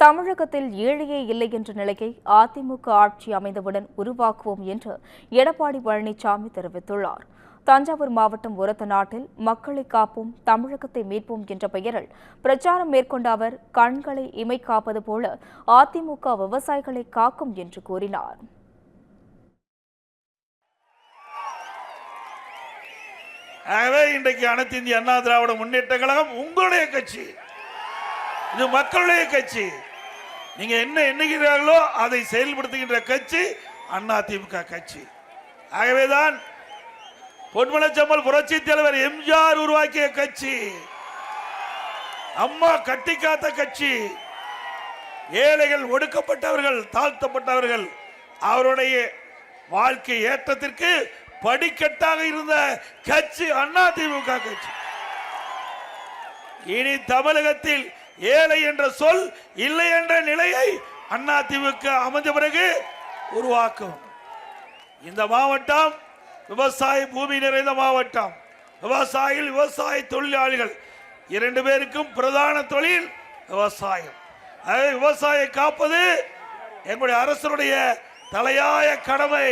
தமிழகத்தில் ஏழையே இல்லை என்ற நிலையை அதிமுக ஆட்சி அமைந்தவுடன் உருவாக்குவோம் என்று எடப்பாடி பழனிசாமி தெரிவித்துள்ளார். தஞ்சாவூர் மாவட்டம் ஒரத்தநாட்டில் மக்களை காப்போம், தமிழகத்தை மீட்போம் என்ற பெயரில் பிரச்சாரம் மேற்கொண்ட அவர் கண்களை இமை காப்பது போல அதிமுக விவசாயிகளை காக்கும் என்று கூறினார். ஆகவே இன்றைக்கு அனைத்து இந்திய அண்ணா திராவிட முன்னேற்ற கழகம் உங்களுடைய கட்சி, இது மக்களுடைய கட்சி. நீங்க என்ன எண்ணுகிறார்களோ அதை செயல்படுத்துகின்ற கட்சி அதிமுக கட்சி. ஆகவேதான் பொன்மனச்செம்மல் புரட்சி தலைவர் எம்ஜிஆர் உருவாக்கிய கட்சி, அம்மா கட்டி காத்த கட்சி. ஏழைகள், ஒடுக்கப்பட்டவர்கள், தாழ்த்தப்பட்டவர்கள் அவருடைய வாழ்க்கை ஏற்றத்திற்கு படிக்கட்டாக இருந்த கட்சி அதிமுக கட்சி. இனி தமிழகத்தில் ஏழை என்ற சொல் இல்லை என்ற நிலையை அதிமுக அமைந்த பிறகு உருவாக்கும். இந்த மாவட்டம் விவசாய பூமி நிறைந்த மாவட்டம். விவசாயிகள், விவசாய தொழிலாளிகள் இரண்டு பேருக்கும் பிரதான தொழில் விவசாயம். விவசாய காப்பது எங்களுடைய அரசனுடைய தலையாய கடமை.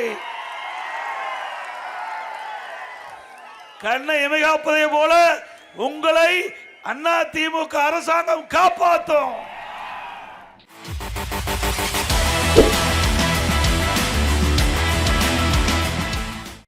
கண்ணை இமை காப்பதை போல உங்களை அதிமுக அரசாங்கம் காப்பாற்றும்.